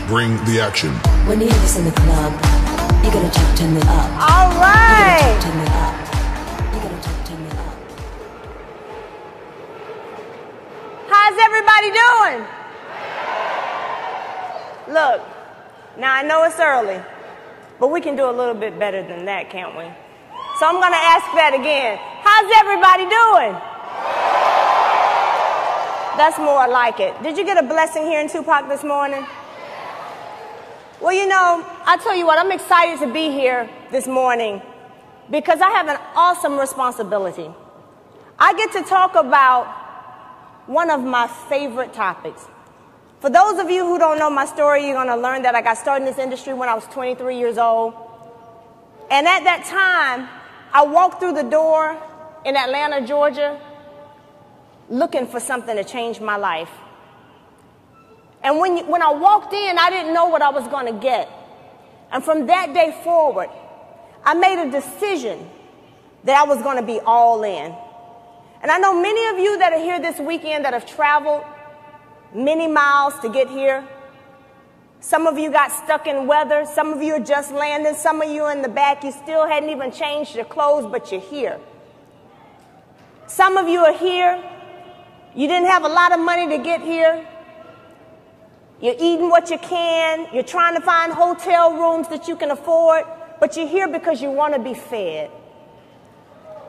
bring the action. When you hear this in the club, you gotta turn it up. All right. Turn it up. You gotta turn it up. How's everybody doing? Look, now I know it's early, but we can do a little bit better than that, can't we? So I'm going to ask that again. How's everybody doing? That's more like it. Did you get a blessing here in Tupac this morning? Well, you know, I tell you what, I'm excited to be here this morning because I have an awesome responsibility. I get to talk about one of my favorite topics. For those of you who don't know my story, you're going to learn that I got started in this industry when I was 23 years old. And at that time, I walked through the door in Atlanta, Georgia, looking for something to change my life. And when I walked in, I didn't know what I was going to get. And from that day forward, I made a decision that I was going to be all in. And I know many of you that are here this weekend that have traveled many miles to get here. Some of you got stuck in weather. Some of you are just landing. Some of you in the back, you still hadn't even changed your clothes, but you're here. Some of you are here. You didn't have a lot of money to get here. You're eating what you can. You're trying to find hotel rooms that you can afford, but you're here because you want to be fed.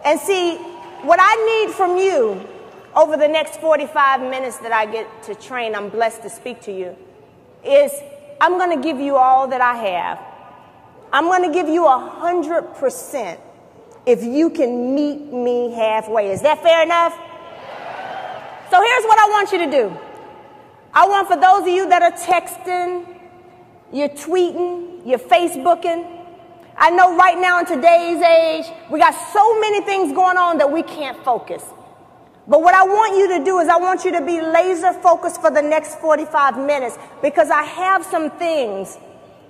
And see, what I need from you over the next 45 minutes that I get to train, I'm blessed to speak to you, is I'm going to give you all that I have. I'm going to give you 100% if you can meet me halfway. Is that fair enough? So here's what I want you to do. I want for those of you that are texting, you're tweeting, you're Facebooking. I know right now in today's age, we got so many things going on that we can't focus. But what I want you to do is I want you to be laser focused for the next 45 minutes because I have some things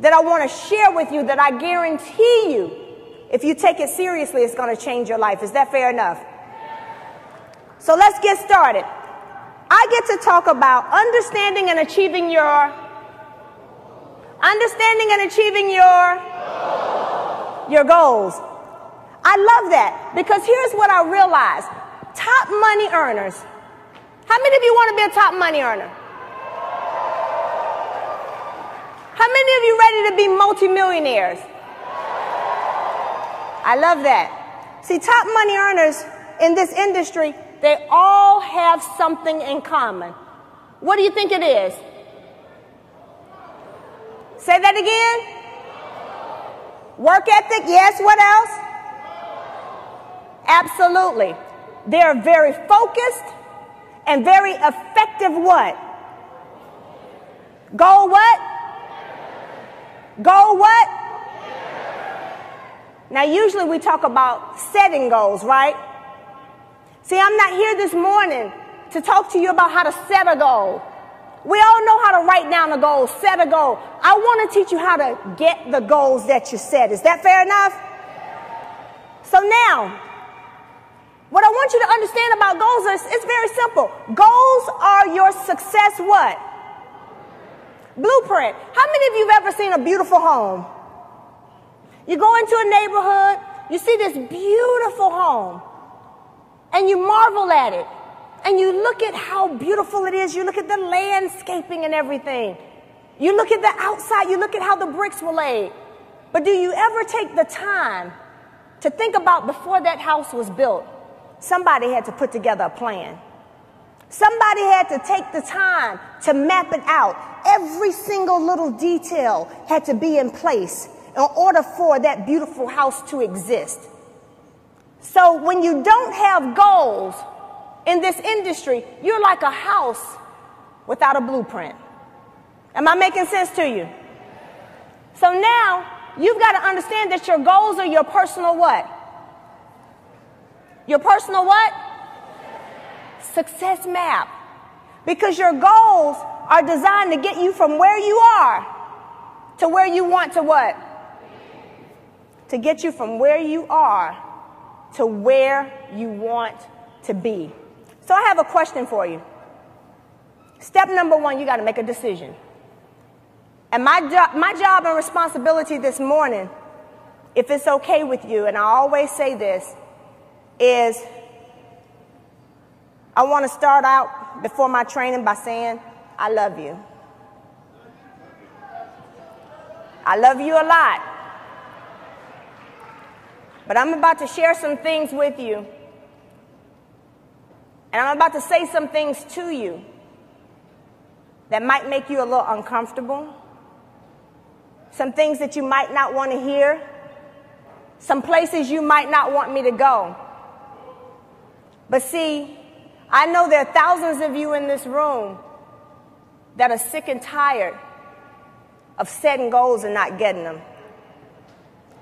that I want to share with you that I guarantee you, if you take it seriously, it's going to change your life. Is that fair enough? So let's get started. I get to talk about understanding and achieving your goals. I love that because here's what I realized. Top money earners. How many of you want to be a top money earner? How many of you ready to be multimillionaires? I love that. See, top money earners in this industry, they all have something in common. What do you think it is? Say that again. Work ethic, yes. What else? Absolutely. They're very focused and very effective what? Goal what? Goal what? Now, usually we talk about setting goals, right? See, I'm not here this morning to talk to you about how to set a goal. We all know how to write down a goal, set a goal. I want to teach you how to get the goals that you set. Is that fair enough? So now, what I want you to understand about goals is it's very simple. Goals are your success what? Blueprint. How many of you have ever seen a beautiful home? You go into a neighborhood, you see this beautiful home, and you marvel at it. And you look at how beautiful it is. You look at the landscaping and everything. You look at the outside. You look at how the bricks were laid. But do you ever take the time to think about before that house was built, somebody had to put together a plan. Somebody had to take the time to map it out. Every single little detail had to be in place in order for that beautiful house to exist. So when you don't have goals in this industry, you're like a house without a blueprint. Am I making sense to you? So now you've got to understand that your goals are your personal what? Your personal what? Success map. Because your goals are designed to get you from where you are to where you want to what? To get you from where you are to where you want to be. So I have a question for you. Step number one, you got to make a decision. And my job and responsibility this morning, if it's okay with you, and I always say this, is I want to start out before my training by saying, I love you. I love you a lot. But I'm about to share some things with you. And I'm about to say some things to you that might make you a little uncomfortable. Some things that you might not want to hear. Some places you might not want me to go. But see, I know there are thousands of you in this room that are sick and tired of setting goals and not getting them.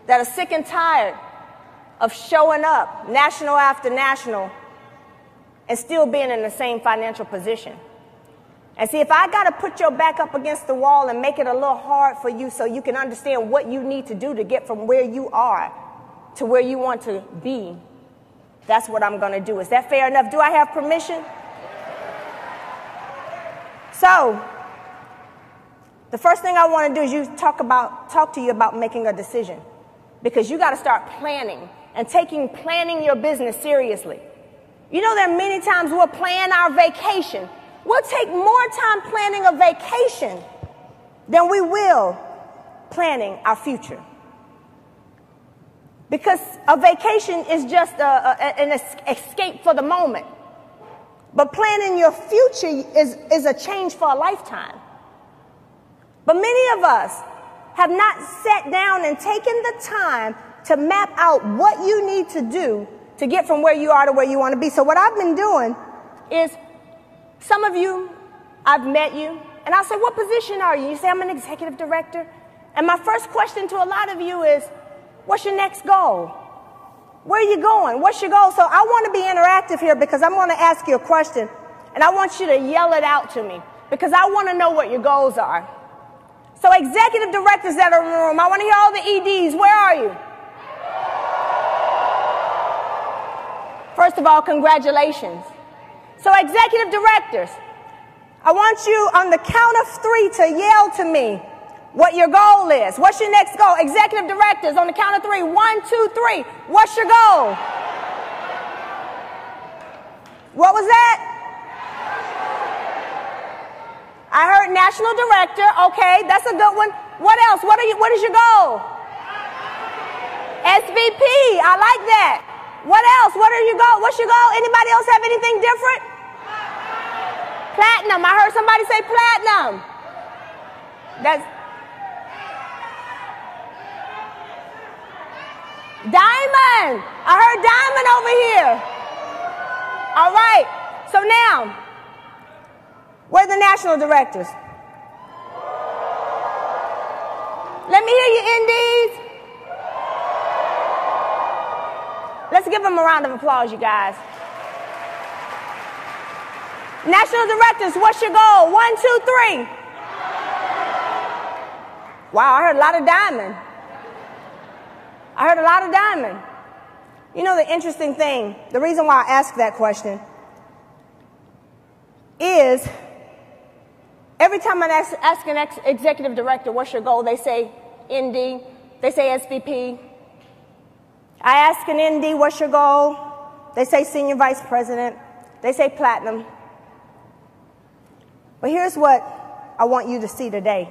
That are sick and tired of showing up national after national and still being in the same financial position. And see, if I got to put your back up against the wall and make it a little hard for you so you can understand what you need to do to get from where you are to where you want to be, that's what I'm going to do. Is that fair enough? Do I have permission? So, the first thing I want to do is talk to you about making a decision. Because you got to start planning and planning your business seriously. You know, there are many times we'll plan our vacation. We'll take more time planning a vacation than we will planning our future. Because a vacation is just an escape for the moment. But planning your future is a change for a lifetime. But many of us have not sat down and taken the time to map out what you need to do to get from where you are to where you want to be. So what I've been doing is, some of you, I've met you, and I'll say, what position are you? You say, I'm an executive director. And my first question to a lot of you is, what's your next goal? Where are you going? What's your goal? So I want to be interactive here because I'm going to ask you a question, and I want you to yell it out to me because I want to know what your goals are. So executive directors that are in the room, I want to hear all the EDs. Where are you? First of all, congratulations. So executive directors, I want you on the count of 3 to yell to me what your goal is. What's your next goal? Executive directors, on the count of 3. 1, 2, 3. What's your goal? What was that? I heard national director. Okay, that's a good one. What else? What is your goal? SVP. I like that. What else? What's your goal? Anybody else have anything different? Platinum. I heard somebody say platinum. That's diamond. I heard diamond over here. All right. So now, where are the national directors? Let me hear you, Indies. Let's give them a round of applause, you guys. National directors, what's your goal? 1, 2, 3. Wow, I heard a lot of diamond. I heard a lot of diamond. You know, the interesting thing, the reason why I ask that question is every time I ask an executive director, what's your goal? They say ND, they say SVP. I ask an ND, what's your goal? They say senior vice president. They say platinum. But here's what I want you to see today.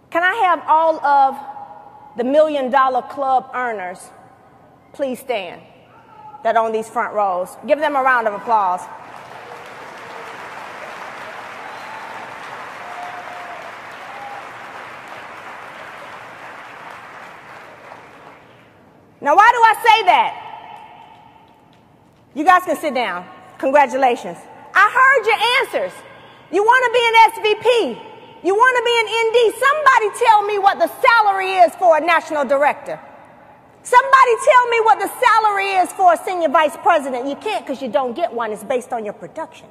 Can I have all of the $1 Million Club earners please stand that are on these front rows? Give them a round of applause. Now, why do I say that? You guys can sit down. Congratulations. I heard your answers. You want to be an SVP. You want to be an ND. Somebody tell me what the salary is for a national director. Somebody tell me what the salary is for a senior vice president. You can't because you don't get one. It's based on your production.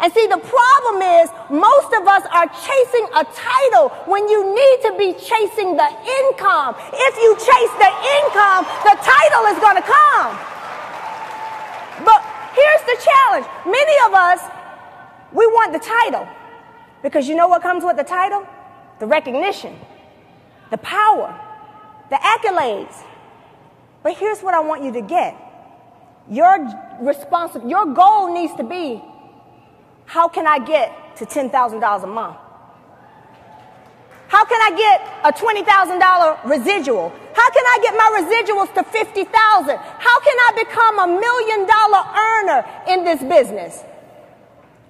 And see, the problem is most of us are chasing a title when you need to be chasing the income. If you chase the income, the title is going to come. But here's the challenge. Many of us, we want the title. Because you know what comes with the title? The recognition, the power, the accolades. But here's what I want you to get. Your goal needs to be, how can I get to $10,000 a month? How can I get a $20,000 residual? How can I get my residuals to $50,000? How can I become $1 million earner in this business?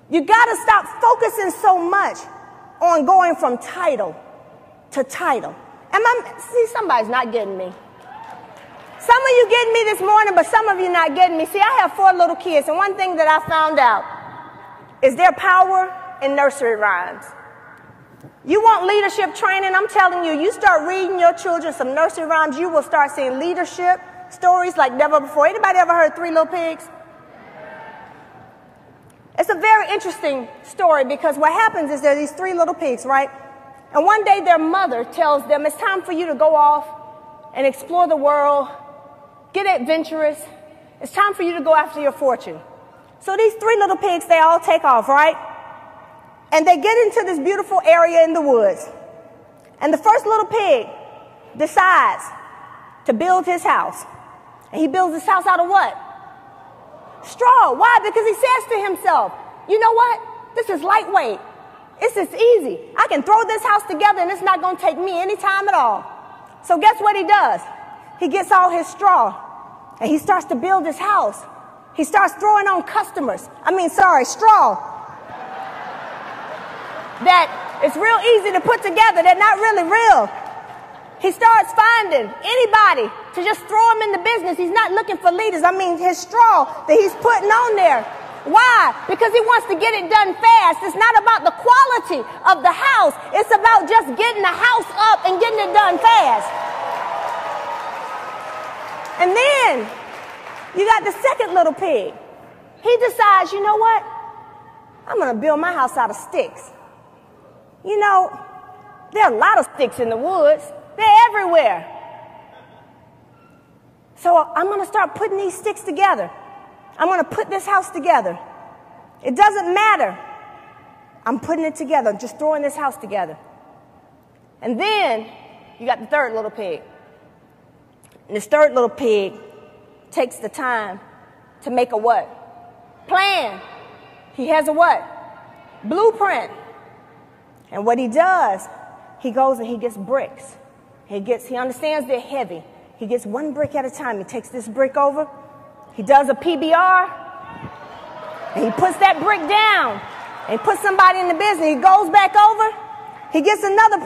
You got to stop focusing so much on going from title to title. See, somebody's not getting me. Some of you getting me this morning, but some of you not getting me. See, I have 4 little kids, and one thing that I found out is their power in nursery rhymes. You want leadership training? I'm telling you, you start reading your children some nursery rhymes, you will start seeing leadership stories like never before. Anybody ever heard 3 Little Pigs? It's a very interesting story because what happens is there are these 3 little pigs, right? And one day their mother tells them, it's time for you to go off and explore the world, get adventurous. It's time for you to go after your fortune. So these 3 little pigs, they all take off, right? And they get into this beautiful area in the woods. And the first little pig decides to build his house. And he builds his house out of what? Straw. Why? Because he says to himself, you know what? This is lightweight. This is easy. I can throw this house together and it's not going to take me any time at all. So guess what he does? He gets all his straw and he starts to build his house. He starts throwing on straw. That it's real easy to put together. They're not really real. He starts finding anybody to just throw him in the business. He's not looking for leaders. His straw that he's putting on there. Why? Because he wants to get it done fast. It's not about the quality of the house. It's about just getting the house up and getting it done fast. And then you got the second little pig. He decides, you know what? I'm going to build my house out of sticks. You know, there are a lot of sticks in the woods. They're everywhere. So I'm going to start putting these sticks together. I'm going to put this house together. It doesn't matter. I'm putting it together. I'm just throwing this house together. And then you got the third little pig. And this third little pig takes the time to make a what? Plan. He has a what? Blueprint. And what he does, he goes and he gets bricks. He understands they're heavy. He gets 1 brick at a time. He takes this brick over. He does a PBR. And he puts that brick down. And he puts somebody in the business. He goes back over. He gets another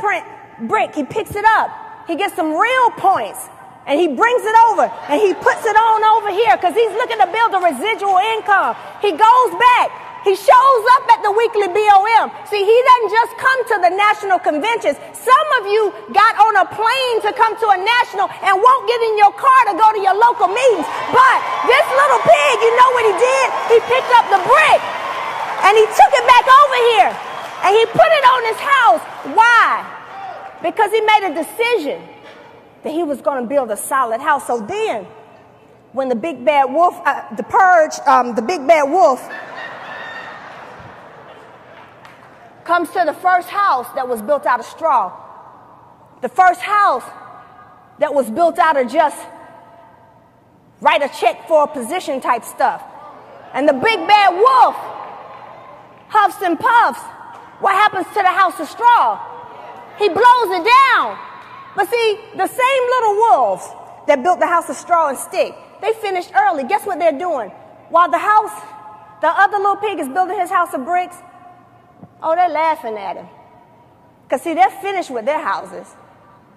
brick. He picks it up. He gets some real points. And he brings it over. And he puts it on over here because he's looking to build a residual income. He goes back. He shows up at the weekly BOM. See, he doesn't just come to the national conventions. Some of you got on a plane to come to a national and won't get in your car to go to your local meetings. But this little pig, you know what he did? He picked up the brick and he took it back over here and he put it on his house. Why? Because he made a decision that he was going to build a solid house. So then, when the big bad wolf, the big bad wolf comes to the first house that was built out of straw. The first house that was built out of just write a check for a position type stuff. And the big bad wolf huffs and puffs. What happens to the house of straw? He blows it down. But see, the same little wolves that built the house of straw and stick, they finished early. Guess what they're doing? While the other little pig is building his house of bricks, oh, they're laughing at him. Because, see, they're finished with their houses.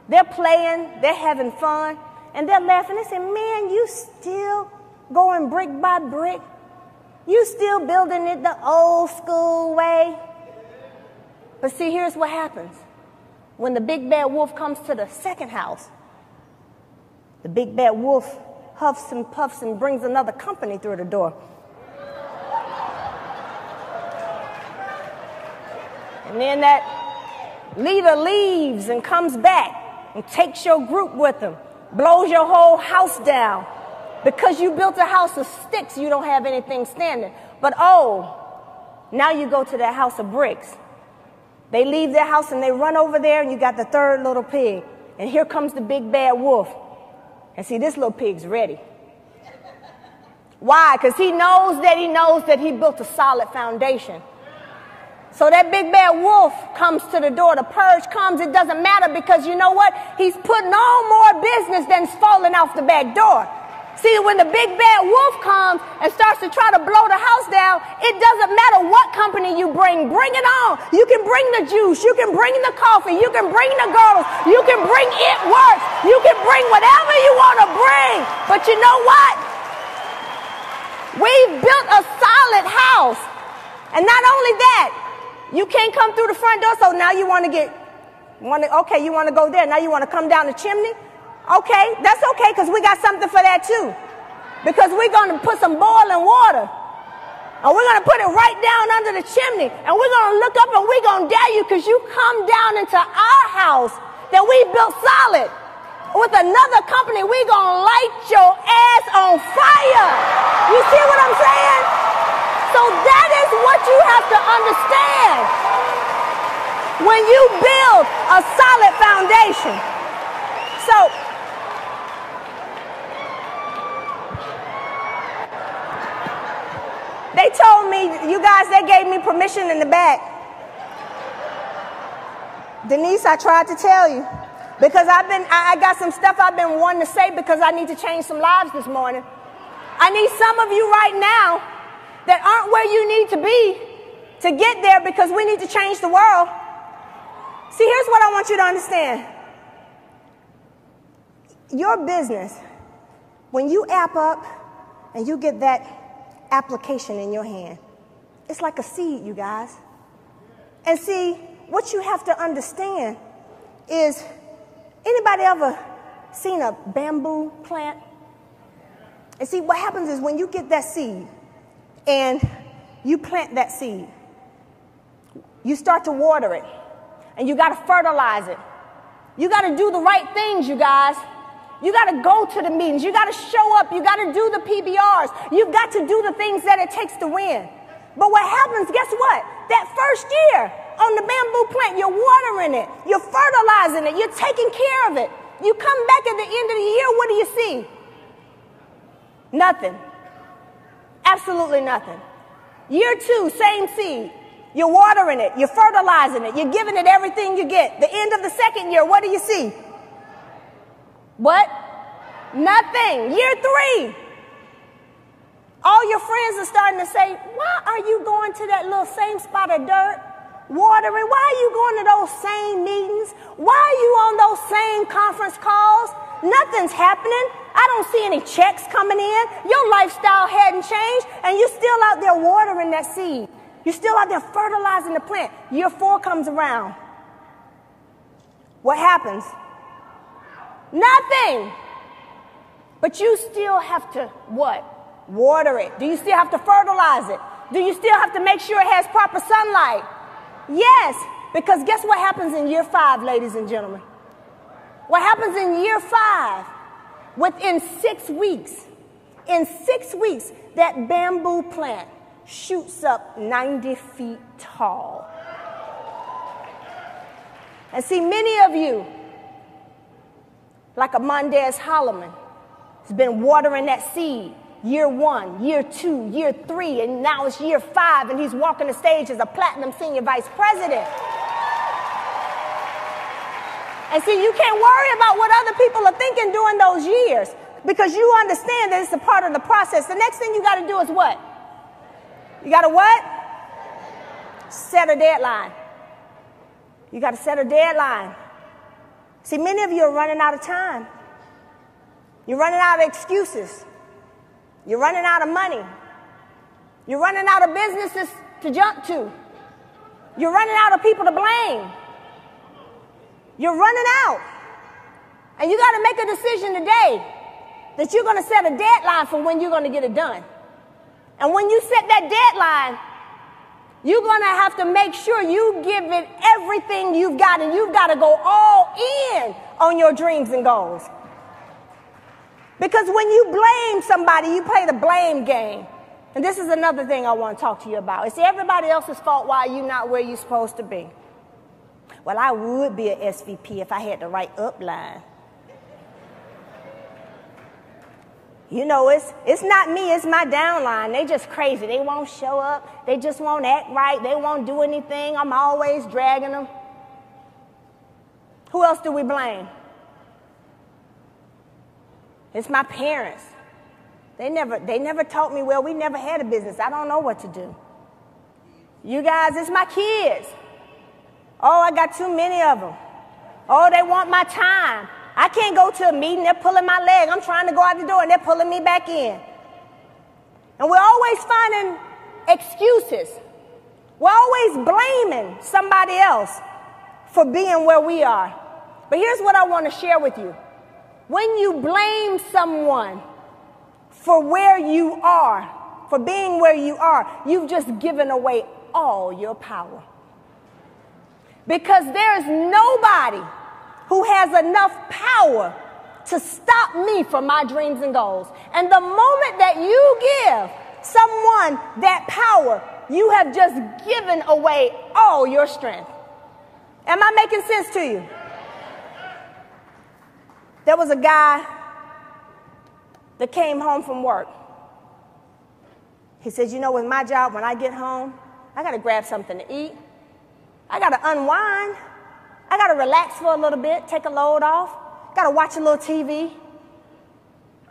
They're playing, they're having fun, and they're laughing. They say, man, you still going brick by brick? You still building it the old school way? But see, here's what happens. When the big bad wolf comes to the second house, the big bad wolf huffs and puffs and brings another company through the door. And then that leader leaves and comes back and takes your group with him, blows your whole house down. Because you built a house of sticks, you don't have anything standing. But oh, now you go to that house of bricks They leave their house and they run over there, and you got the third little pig. And here comes the big bad wolf. And see, this little pig's ready. Why? Because he knows that he built a solid foundation. So that big bad wolf comes to the door. The purge comes. It doesn't matter, because you know what? He's putting on more business than's falling off the back door. See, when the big bad wolf comes and starts to try to blow the house down, it doesn't matter what company you bring. Bring it on. You can bring the juice. You can bring the coffee. You can bring the girls. You can bring it works. You can bring whatever you want to bring. But you know what? We've built a solid house. And not only that, you can't come through the front door, so now you want to you want to go there. Now you want to come down the chimney? Okay, that's okay, because we got something for that too. Because we're going to put some boiling water, and we're going to put it right down under the chimney, and we're going to look up and we're going to dare you, because you come down into our house that we built solid with another company. We're going to light your ass on fire. You see what I'm saying? So that is what you have to understand when you build a solid foundation. So they told me, you guys, they gave me permission in the back. Denise, I tried to tell you, because I got some stuff I've been wanting to say, because I need to change some lives this morning. I need some of you right now that aren't where you need to be to get there, because we need to change the world. See, here's what I want you to understand. Your business, when you app up and you get that application in your hand, it's like a seed, you guys. And see, what you have to understand is, anybody ever seen a bamboo plant? And see, what happens is, when you get that seed and you plant that seed, you start to water it, and you got to fertilize it. You got to do the right things, you guys. You got to go to the meetings. You got to show up. You got to do the PBRs. You've got to do the things that it takes to win. But what happens, guess what? That first year on the bamboo plant, you're watering it. You're fertilizing it. You're taking care of it. You come back at the end of the year, what do you see? Nothing. Absolutely nothing. Year 2, same seed. You're watering it. You're fertilizing it. You're giving it everything you get. The end of the second year, what do you see? What? Nothing. Year 3. All your friends are starting to say, why are you going to that little same spot of dirt, watering? Why are you going to those same meetings? Why are you on those same conference calls? Nothing's happening. I don't see any checks coming in. Your lifestyle hadn't changed, and you're still out there watering that seed. You're still out there fertilizing the plant. Year 4 comes around. What happens? Nothing. But you still have to what? Water it. Do you still have to fertilize it? Do you still have to make sure it has proper sunlight? Yes, because guess what happens in year 5, ladies and gentlemen? What happens in year 5? Within 6 weeks, that bamboo plant shoots up 90 feet tall. And see, many of you, like a Mondez Holloman, has been watering that seed. Year 1, year 2, year 3, and now it's year 5, and he's walking the stage as a platinum senior vice president. And see, you can't worry about what other people are thinking during those years, because you understand that it's a part of the process. The next thing you got to do is what? You got to what? Set a deadline. You got to set a deadline. See, many of you are running out of time. You're running out of excuses. You're running out of money. You're running out of businesses to jump to. You're running out of people to blame. You're running out. And you got to make a decision today that you're going to set a deadline for when you're going to get it done. And when you set that deadline, you're going to have to make sure you give it everything you've got, and you've got to go all in on your dreams and goals. Because when you blame somebody, you play the blame game. And this is another thing I want to talk to you about. It's everybody else's fault why you're not where you're supposed to be. Well, I would be an SVP if I had the right upline. You know, it's not me, it's my downline. They just crazy. They won't show up. They just won't act right. They won't do anything. I'm always dragging them. Who else do we blame? It's my parents. They never taught me well. We never had a business. I don't know what to do. You guys, it's my kids. Oh, I got too many of them. Oh, they want my time. I can't go to a meeting. They're pulling my leg. I'm trying to go out the door, and they're pulling me back in. And we're always finding excuses. We're always blaming somebody else for being where we are. But here's what I want to share with you. When you blame someone for where you are, for being where you are, you've just given away all your power. Because there is nobody who has enough power to stop me from my dreams and goals. And the moment that you give someone that power, you have just given away all your strength. Am I making sense to you? There was a guy that came home from work. He said, you know, with my job, when I get home, I got to grab something to eat. I got to unwind. I got to relax for a little bit, take a load off. Got to watch a little TV.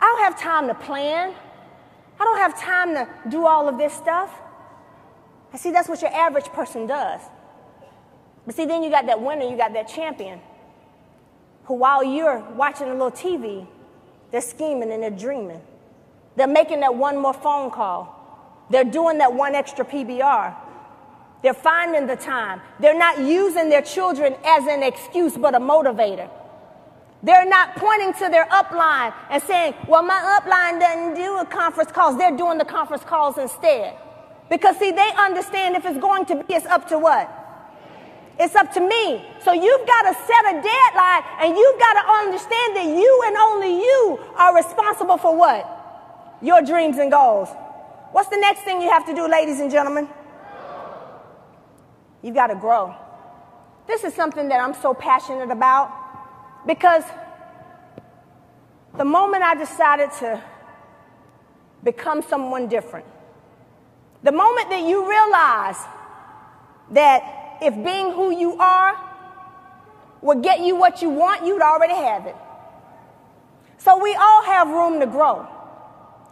I don't have time to plan. I don't have time to do all of this stuff. And see, that's what your average person does. But see, then you got that winner, you got that champion, who while you're watching a little TV, they're scheming and they're dreaming. They're making that one more phone call. They're doing that one extra PBR. They're finding the time. They're not using their children as an excuse, but a motivator. They're not pointing to their upline and saying, well, my upline doesn't do a conference calls. They're doing the conference calls instead. Because, see, they understand if it's going to be, it's up to what? It's up to me. So you've got to set a deadline, and you've got to understand that you and only you are responsible for what? Your dreams and goals. What's the next thing you have to do, ladies and gentlemen? You've got to grow. This is something that I'm so passionate about because the moment I decided to become someone different, the moment that you realize that if being who you are would get you what you want, you'd already have it. So we all have room to grow.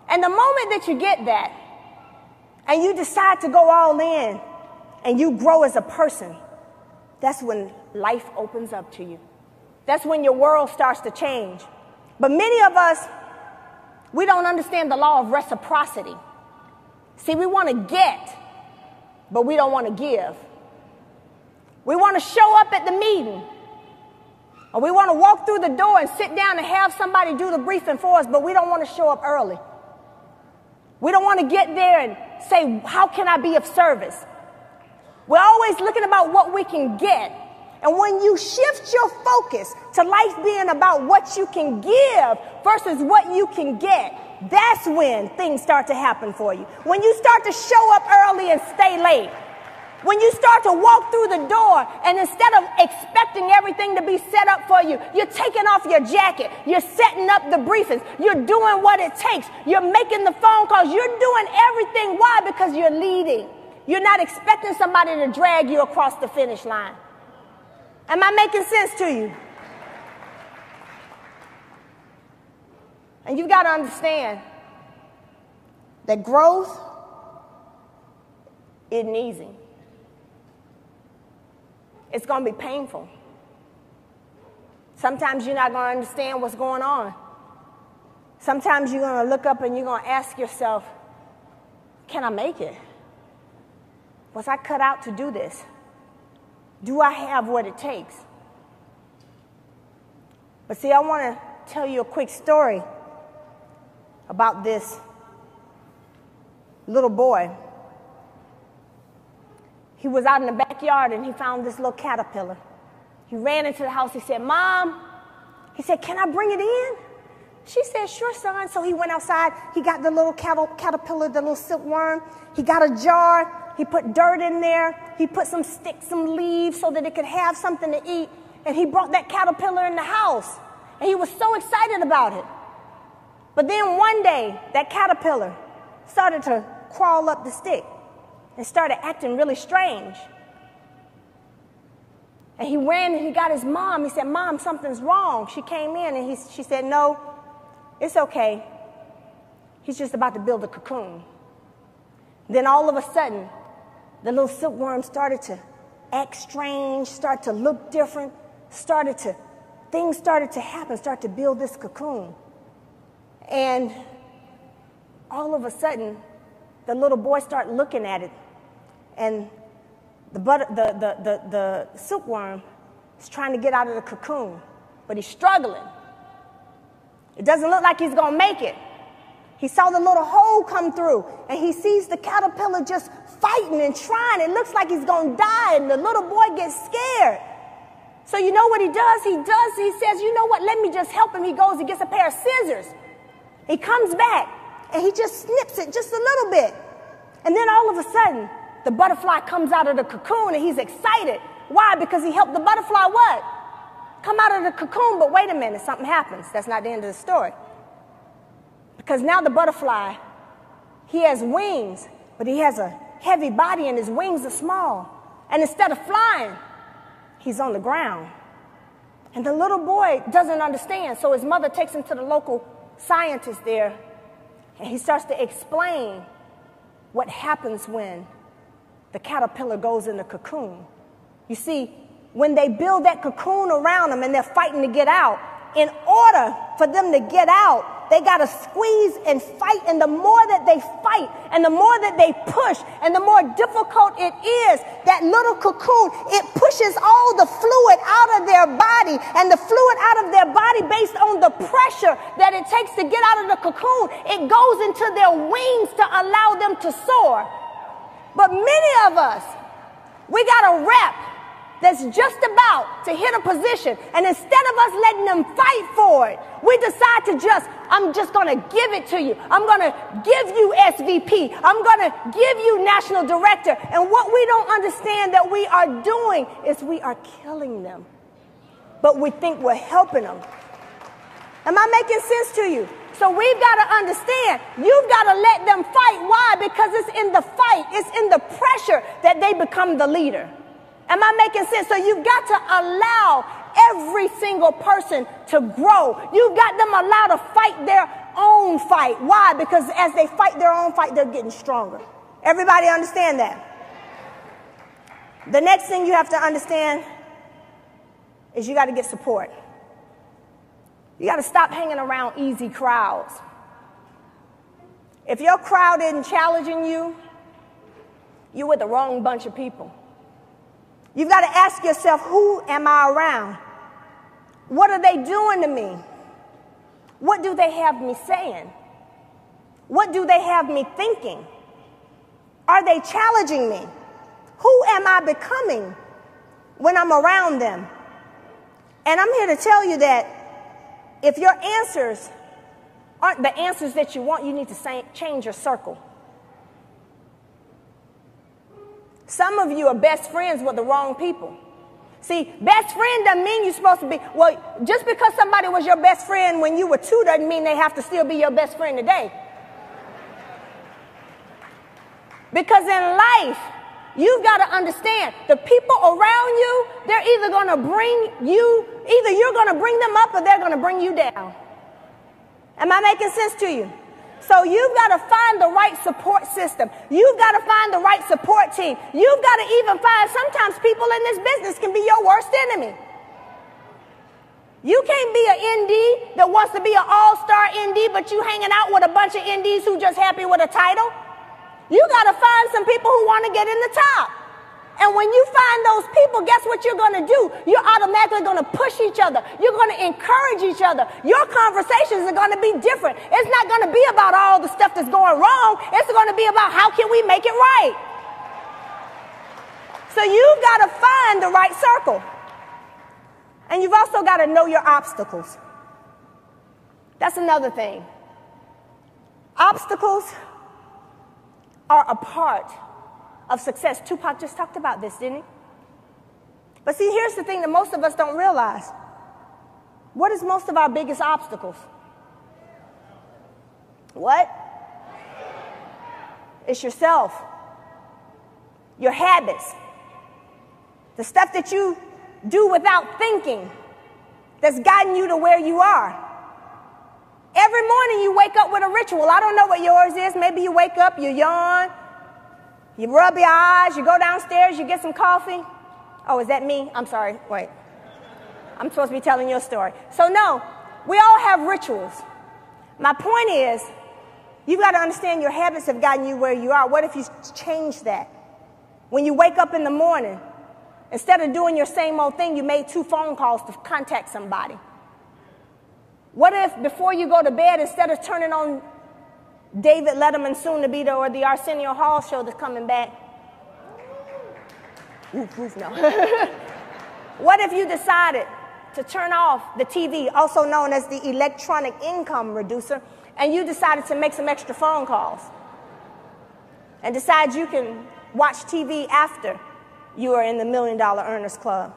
And the moment that you get that and you decide to go all in and you grow as a person, that's when life opens up to you. That's when your world starts to change. But many of us, we don't understand the law of reciprocity. See, we want to get, but we don't want to give. We want to show up at the meeting, or we want to walk through the door and sit down and have somebody do the briefing for us, but we don't want to show up early. We don't want to get there and say, how can I be of service? We're always looking about what we can get. And when you shift your focus to life being about what you can give versus what you can get, that's when things start to happen for you. When you start to show up early and stay late. When you start to walk through the door and instead of expecting everything to be set up for you, you're taking off your jacket. You're setting up the briefings. You're doing what it takes. You're making the phone calls. You're doing everything. Why? Because you're leading. You're not expecting somebody to drag you across the finish line. Am I making sense to you? And you've got to understand that growth isn't easy. It's going to be painful. Sometimes you're not going to understand what's going on. Sometimes you're going to look up and you're going to ask yourself, can I make it? Was I cut out to do this? Do I have what it takes? But see, I want to tell you a quick story about this little boy. He was out in the backyard and he found this little caterpillar. He ran into the house. He said, Mom, he said, can I bring it in? She said, sure, son. So he went outside. He got the little caterpillar, the little silkworm. He got a jar. He put dirt in there. he put some sticks, some leaves so that it could have something to eat. And he brought that caterpillar in the house. And he was so excited about it. But then one day, that caterpillar started to crawl up the stick and started acting really strange. And he ran and he got his mom. He said, "Mom, something's wrong." She came in and she said, "No, it's okay. He's just about to build a cocoon." Then all of a sudden, the little silkworm started to act strange, started to look different, things started to happen, started to build this cocoon. And all of a sudden, the little boy started looking at it, and the silkworm is trying to get out of the cocoon, but he's struggling. It doesn't look like he's going to make it. He saw the little hole come through, and he sees the caterpillar just fighting and trying. It looks like he's going to die, and the little boy gets scared. So you know what he does? He says, "You know what, let me just help him." He goes, he gets a pair of scissors. He comes back, and he just snips it just a little bit. And then all of a sudden, the butterfly comes out of the cocoon, and he's excited. Why? Because he helped the butterfly what? Come out of the cocoon. But wait a minute, something happens. That's not the end of the story. Because now the butterfly, he has wings, but he has a heavy body, and his wings are small. And instead of flying, he's on the ground. And the little boy doesn't understand, so his mother takes him to the local scientist there, and he starts to explain what happens when the caterpillar goes in the cocoon. You see, when they build that cocoon around them and they're fighting to get out, in order for them to get out, they got to squeeze and fight, and the more that they fight and the more that they push and the more difficult it is, that little cocoon, it pushes all the fluid out of their body, and the fluid out of their body, based on the pressure that it takes to get out of the cocoon, it goes into their wings to allow them to soar. But many of us, we got a rep that's just about to hit a position, and instead of us letting them fight for it, we decide to I'm just going to give it to you. I'm going to give you SVP. I'm going to give you national director. And what we don't understand that we are doing is we are killing them, but we think we're helping them. Am I making sense to you? So we've got to understand, you've got to let them fight. Why? Because it's in the fight, it's in the pressure that they become the leader. Am I making sense? So you've got to allow every single person to grow. You've got them allowed to fight their own fight. Why? Because as they fight their own fight, they're getting stronger. Everybody understand that? The next thing you have to understand is you got to get support. You got to stop hanging around easy crowds. If your crowd isn't challenging you, you're with the wrong bunch of people. You've got to ask yourself, who am I around? What are they doing to me? What do they have me saying? What do they have me thinking? Are they challenging me? Who am I becoming when I'm around them? And I'm here to tell you that if your answers aren't the answers that you want, you need to change your circle. Some of you are best friends with the wrong people. See, best friend doesn't mean you're supposed to be, well, just because somebody was your best friend when you were 2 doesn't mean they have to still be your best friend today. Because in life, you've got to understand, the people around you, they're either going to either you're going to bring them up or they're going to bring you down. Am I making sense to you? So you've got to find the right support system. You've got to find the right support team. You've got to even find, sometimes people in this business can be your worst enemy. You can't be an ND that wants to be an all-star ND, but you hanging out with a bunch of NDs who just happy with a title. You got to find some people who want to get in the top. And when you find those people, guess what you're going to do? You're automatically going to push each other. You're going to encourage each other. Your conversations are going to be different. It's not going to be about all the stuff that's going wrong. It's going to be about how can we make it right. So you've got to find the right circle. And you've also got to know your obstacles. That's another thing. Obstacles are a part of success. Tupac just talked about this, didn't he? But see, here's the thing that most of us don't realize. What is most of our biggest obstacles? What? It's yourself, your habits, the stuff that you do without thinking that's gotten you to where you are. Every morning you wake up with a ritual. I don't know what yours is. Maybe you wake up, you yawn, you rub your eyes, you go downstairs, you get some coffee. Oh, is that me? I'm sorry. Wait. I'm supposed to be telling your story. So no, we all have rituals. My point is, you've got to understand your habits have gotten you where you are. What if you change that? When you wake up in the morning, instead of doing your same old thing, you made 2 phone calls to contact somebody. What if before you go to bed, instead of turning on David Letterman soon to be or the Arsenio Hall show that's coming back? Oof, oof, no. What if you decided to turn off the TV, also known as the electronic income reducer, and you decided to make some extra phone calls and decide you can watch TV after you are in the $1 Million Earners Club?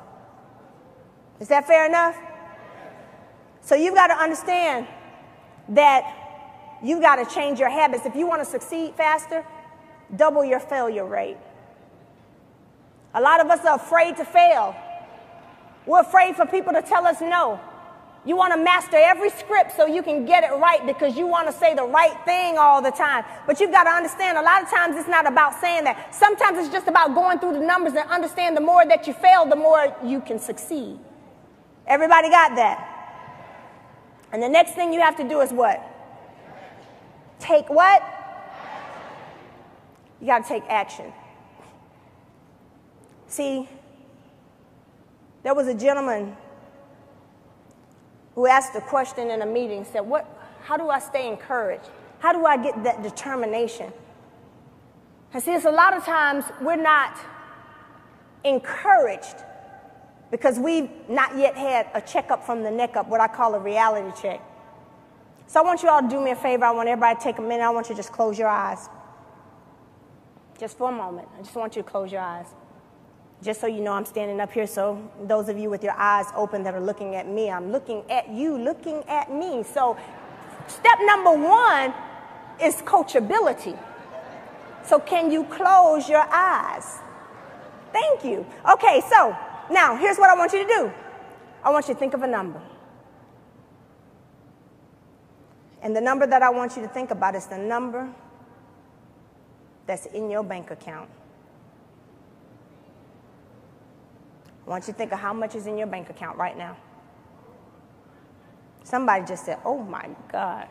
Is that fair enough? So you've got to understand that you've got to change your habits. If you want to succeed faster, double your failure rate. A lot of us are afraid to fail. We're afraid for people to tell us no. You want to master every script so you can get it right because you want to say the right thing all the time. But you've got to understand, a lot of times it's not about saying that. Sometimes it's just about going through the numbers and understand the more that you fail, the more you can succeed. Everybody got that? And the next thing you have to do is what? Take what? You got to take action. See, there was a gentleman who asked a question in a meeting, said, how do I stay encouraged? How do I get that determination? And see, it's a lot of times we're not encouraged because we've not yet had a checkup from the neck up, what I call a reality check. So I want you all to do me a favor. I want everybody to take a minute. I want you to just close your eyes. Just for a moment. I just want you to close your eyes. Just so you know, I'm standing up here, so those of you with your eyes open that are looking at me, I'm looking at you, looking at me. So step number 1 is coachability. So can you close your eyes? Thank you. Okay, so now here's what I want you to do. I want you to think of a number. And the number that I want you to think about is the number that's in your bank account. I want you to think of how much is in your bank account right now. Somebody just said, oh my God.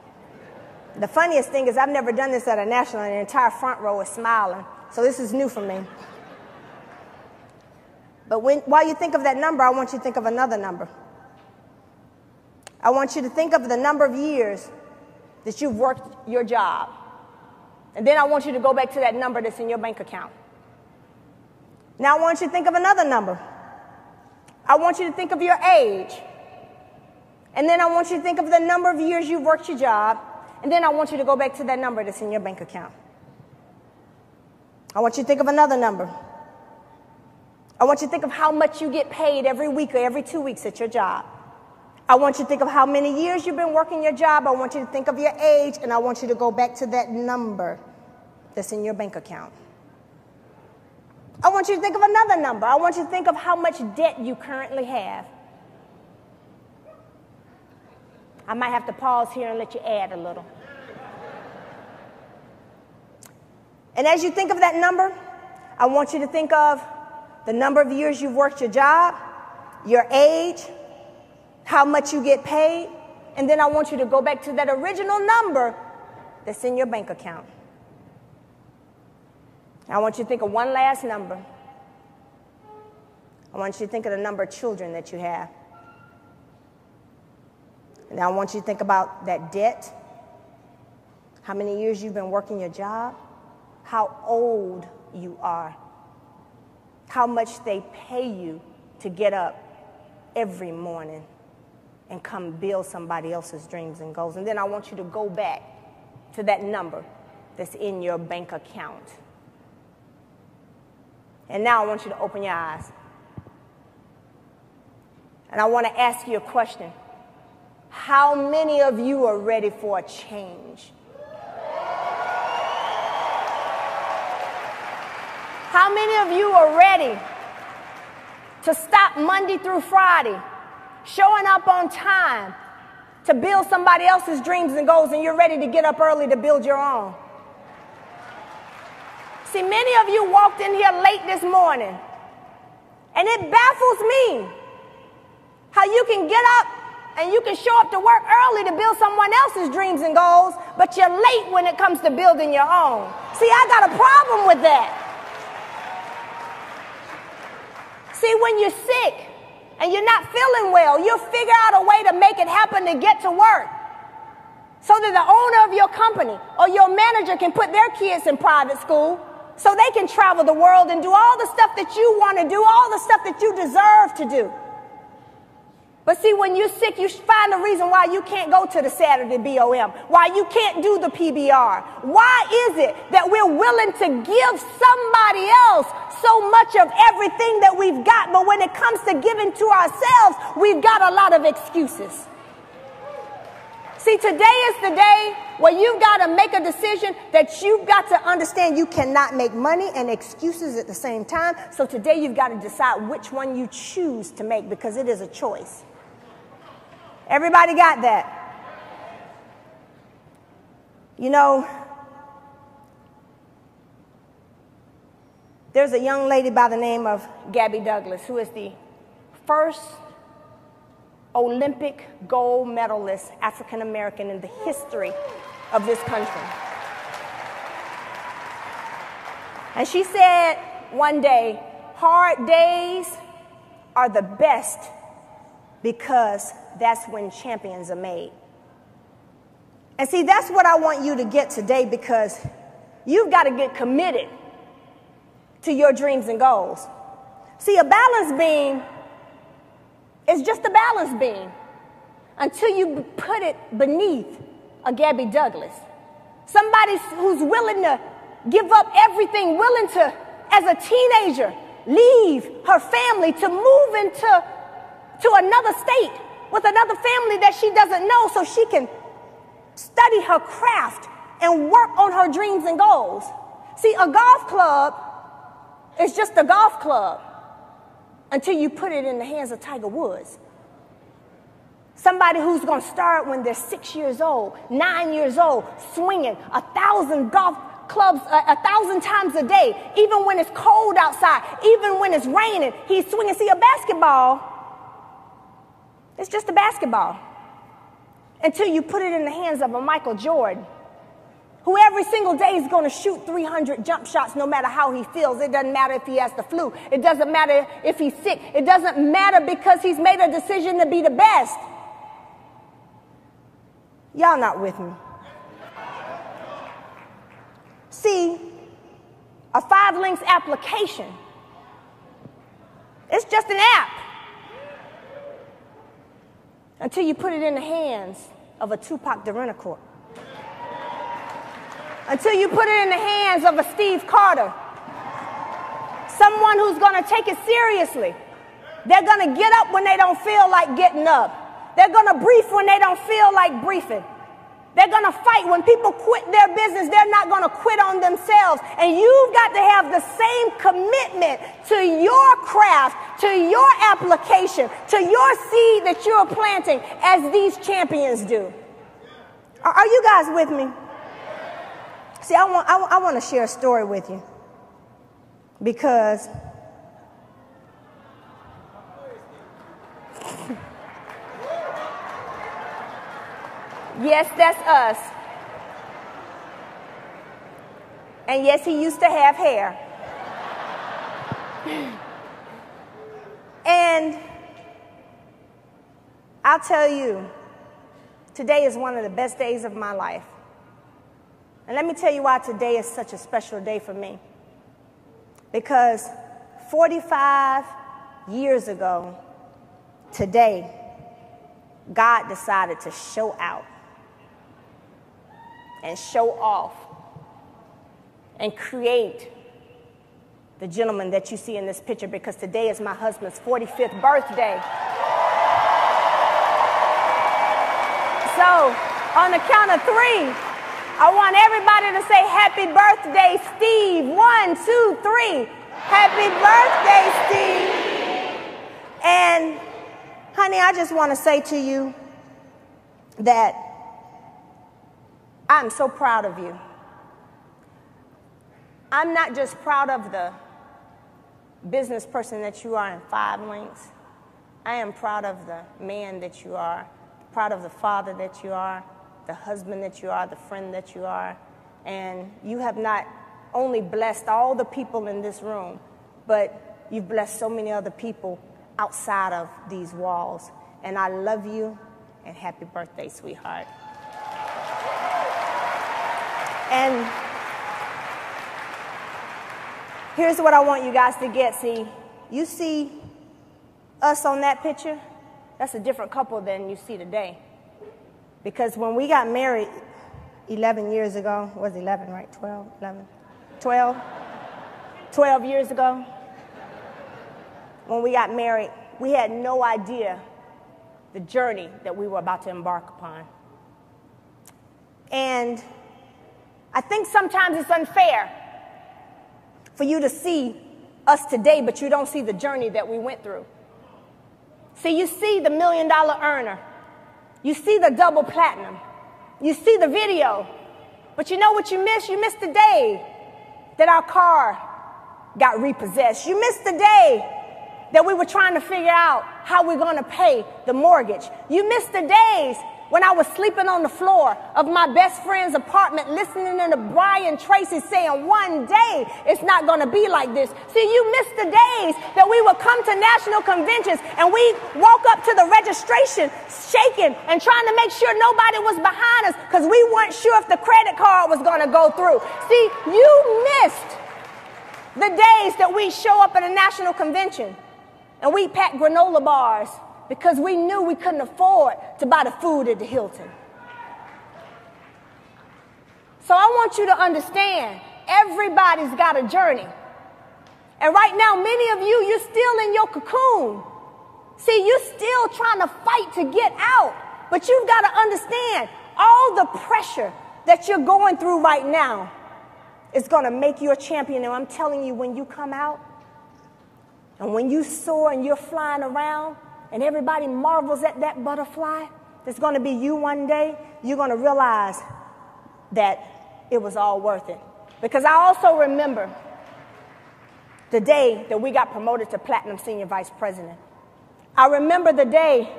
The funniest thing is I've never done this at a national and the entire front row is smiling. So this is new for me. But while you think of that number, I want you to think of another number. I want you to think of the number of years that you've worked your job. And then I want you to go back to that number that's in your bank account. Now I want you to think of another number. I want you to think of your age. And then I want you to think of the number of years you've worked your job. And then I want you to go back to that number that's in your bank account. I want you to think of another number. I want you to think of how much you get paid every week or every 2 weeks at your job. I want you to think of how many years you've been working your job. I want you to think of your age. And I want you to go back to that number that's in your bank account. I want you to think of another number. I want you to think of how much debt you currently have. I might have to pause here and let you add a little. And as you think of that number, I want you to think of the number of years you've worked your job, your age, how much you get paid, and then I want you to go back to that original number that's in your bank account. I want you to think of one last number. I want you to think of the number of children that you have. And I want you to think about that debt, how many years you've been working your job, how old you are, how much they pay you to get up every morning and come build somebody else's dreams and goals. And then I want you to go back to that number that's in your bank account. And now I want you to open your eyes. And I want to ask you a question. How many of you are ready for a change? How many of you are ready to stop Monday through Friday, showing up on time to build somebody else's dreams and goals, and you're ready to get up early to build your own? See, many of you walked in here late this morning, and it baffles me how you can get up and you can show up to work early to build someone else's dreams and goals, but you're late when it comes to building your own. See, I got a problem with that. See, when you're sick and you're not feeling well, you'll figure out a way to make it happen to get to work so that the owner of your company or your manager can put their kids in private school so they can travel the world and do all the stuff that you want to do, all the stuff that you deserve to do. But see, when you're sick, you find a reason why you can't go to the Saturday BOM, why you can't do the PBR. Why is it that we're willing to give somebody else so much of everything that we've got, but when it comes to giving to ourselves, we've got a lot of excuses? See, today is the day where you've got to make a decision that you've got to understand you cannot make money and excuses at the same time. So today you've got to decide which one you choose to make, because it is a choice. Everybody got that? You know, there's a young lady by the name of Gabby Douglas, who is the first Olympic gold medalist African American in the history of this country. And she said one day, hard days are the best because that's when champions are made. And see, that's what I want you to get today, because you've got to get committed to your dreams and goals. See, a balance beam is just a balance beam until you put it beneath a Gabby Douglas. Somebody who's willing to give up everything, willing to, as a teenager, leave her family to move into another state with another family that she doesn't know so she can study her craft and work on her dreams and goals. See, a golf club is just a golf club until you put it in the hands of Tiger Woods. Somebody who's going to start when they're 6 years old, 9 years old, swinging 1,000 golf clubs 1,000 times a day, even when it's cold outside, even when it's raining, he's swinging. See, a basketball, it's just a basketball until you put it in the hands of a Michael Jordan, who every single day is going to shoot 300 jump shots no matter how he feels. It doesn't matter if he has the flu. It doesn't matter if he's sick. It doesn't matter, because he's made a decision to be the best. Y'all not with me. See, a 5 Links application, it's just an app until you put it in the hands of a Tupac Derincourt. Until you put it in the hands of a Steve Carter, someone who's going to take it seriously. They're going to get up when they don't feel like getting up. They're going to brief when they don't feel like briefing. They're going to fight when people quit their business. They're not going to quit on themselves. And you've got to have the same commitment to your craft, to your application, to your seed that you're planting as these champions do. Are you guys with me? See, I want to share a story with you, because yes, that's us. And yes, he used to have hair. And I'll tell you, today is one of the best days of my life. And let me tell you why today is such a special day for me. Because 45 years ago, today, God decided to show out and show off and create the gentleman that you see in this picture, because today is my husband's 45th birthday. So, on the count of 3, I want everybody to say happy birthday, Steve. 1, 2, 3. Happy birthday, Steve. And, honey, I just want to say to you that I'm so proud of you. I'm not just proud of the business person that you are in 5 links. I am proud of the man that you are, proud of the father that you are, the husband that you are, the friend that you are. And you have not only blessed all the people in this room, but you've blessed so many other people outside of these walls. And I love you, and happy birthday, sweetheart. And here's what I want you guys to get. See, you see us on that picture? That's a different couple than you see today. Because when we got married 11 years ago, it was 11, right? 12, 11, 12 years ago, when we got married, we had no idea the journey that we were about to embark upon. And I think sometimes it's unfair for you to see us today, but you don't see the journey that we went through. See, you see the $1 million earner. You see the double platinum. You see the video. But you know what you missed? You missed the day that our car got repossessed. You missed the day that we were trying to figure out how we're going to pay the mortgage. You missed the days when I was sleeping on the floor of my best friend's apartment, listening to Brian Tracy saying, one day it's not going to be like this. See, you missed the days that we would come to national conventions and we walk up to the registration shaking and trying to make sure nobody was behind us because we weren't sure if the credit card was going to go through. See, you missed the days that we show up at a national convention and we pack granola bars because we knew we couldn't afford to buy the food at the Hilton. So I want you to understand, everybody's got a journey. And right now, many of you, you're still in your cocoon. See, you're still trying to fight to get out. But you've got to understand, all the pressure that you're going through right now is going to make you a champion. And I'm telling you, when you come out, and when you soar and you're flying around, and everybody marvels at that butterfly that's going to be you one day, you're going to realize that it was all worth it. Because I also remember the day that we got promoted to Platinum Senior Vice President. I remember the day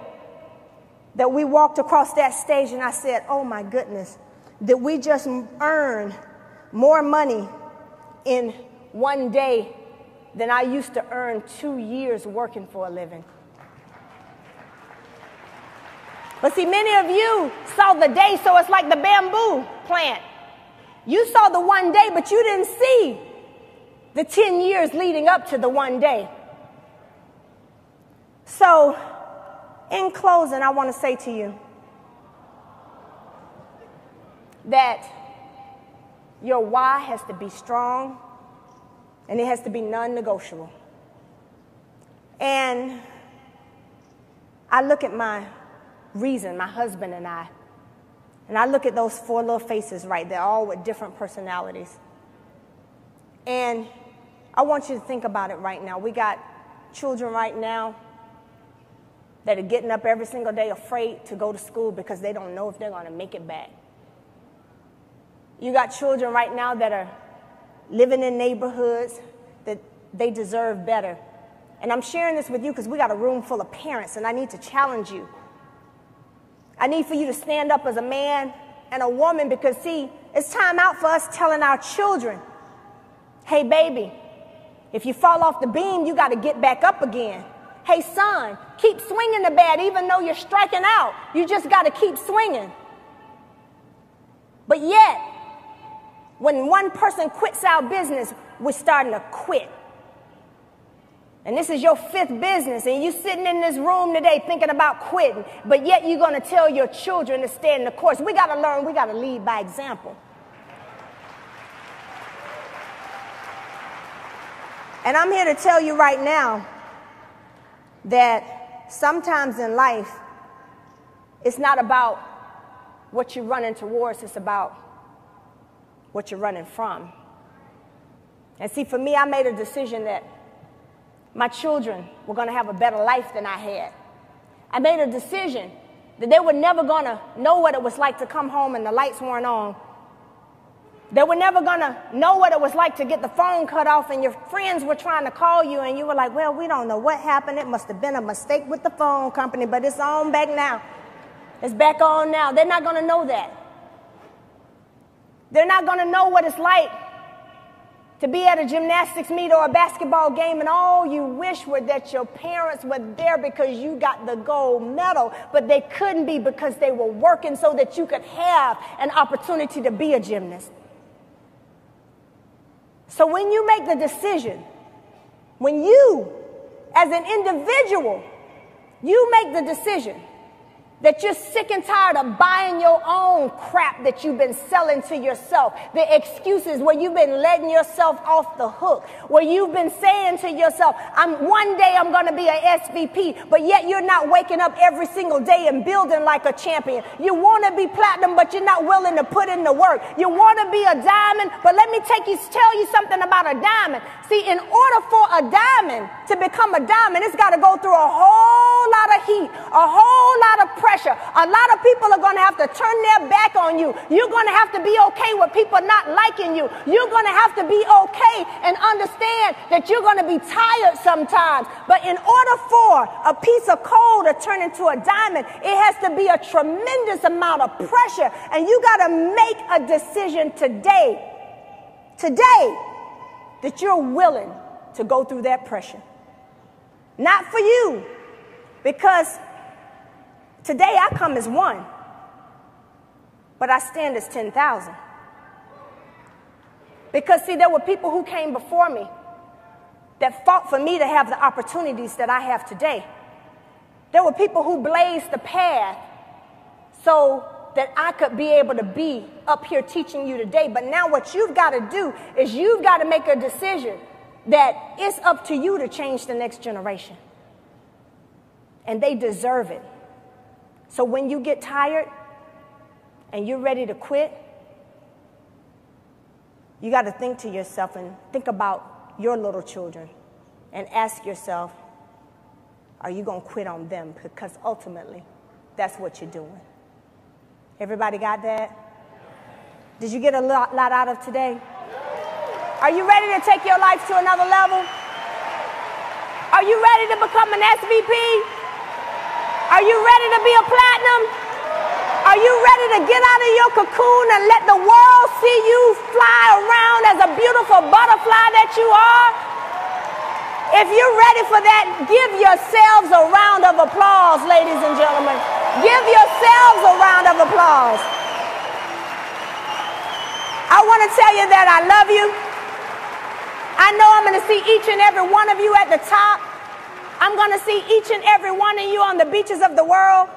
that we walked across that stage and I said, oh my goodness, did we just earn more money in one day than I used to earn 2 years working for a living? But see, many of you saw the day, so it's like the bamboo plant. You saw the one day, but you didn't see the 10 years leading up to the one day. So, in closing, I want to say to you that your why has to be strong, and it has to be non-negotiable. And I look at my reason, my husband and I look at those 4 little faces right there, all with different personalities. And I want you to think about it right now. We got children right now that are getting up every single day afraid to go to school because they don't know if they're going to make it back. You got children right now that are living in neighborhoods that they deserve better. And I'm sharing this with you because we got a room full of parents, and I need to challenge you. I need for you to stand up as a man and a woman because, see, it's time out for us telling our children, hey, baby, if you fall off the beam, you got to get back up again. Hey, son, keep swinging the bat even though you're striking out. You just got to keep swinging. But yet, when one person quits our business, we're starting to quit. And this is your 5th business, and you're sitting in this room today thinking about quitting, but yet you're going to tell your children to stay in the course. We got to learn, we got to lead by example. And I'm here to tell you right now that sometimes in life, it's not about what you're running towards, it's about what you're running from. And see, for me, I made a decision that my children were going to have a better life than I had. I made a decision that they were never going to know what it was like to come home and the lights weren't on. They were never going to know what it was like to get the phone cut off and your friends were trying to call you and you were like, well, we don't know what happened. It must have been a mistake with the phone company, but it's on back now. It's back on now. They're not going to know that. They're not going to know what it's like to be at a gymnastics meet or a basketball game and all you wish were that your parents were there because you got the gold medal, but they couldn't be because they were working so that you could have an opportunity to be a gymnast. So when you make the decision, when you, as an individual, you make the decision that you're sick and tired of buying your own crap that you've been selling to yourself, the excuses where you've been letting yourself off the hook, where you've been saying to yourself, one day I'm going to be an SVP, but yet you're not waking up every single day and building like a champion. You want to be platinum, but you're not willing to put in the work. You want to be a diamond, but let me tell you something about a diamond. See, in order for a diamond to become a diamond, it's got to go through a whole lot of heat, a whole lot of pressure. A lot of people are going to have to turn their back on you. You're going to have to be okay with people not liking you. You're going to have to be okay and understand that you're going to be tired sometimes. But in order for a piece of coal to turn into a diamond, it has to be a tremendous amount of pressure. And you got to make a decision today, that you're willing to go through that pressure. Not for you, because today I come as one, but I stand as 10,000. Because see, there were people who came before me that fought for me to have the opportunities that I have today. There were people who blazed the path so that I could be able to be up here teaching you today. But now what you've got to do is you've got to make a decision that it's up to you to change the next generation. And they deserve it. So when you get tired and you're ready to quit, you got to think to yourself and think about your little children and ask yourself, are you going to quit on them? Because ultimately, that's what you're doing. Everybody got that? Did you get a lot out of today? Are you ready to take your life to another level? Are you ready to become an SVP? Are you ready to be a platinum? Are you ready to get out of your cocoon and let the world see you fly around as a beautiful butterfly that you are? If you're ready for that, give yourselves a round of applause, ladies and gentlemen. Give yourselves a round of applause. I want to tell you that I love you. I know I'm going to see each and every one of you at the top. I'm going to see each and every one of you on the beaches of the world.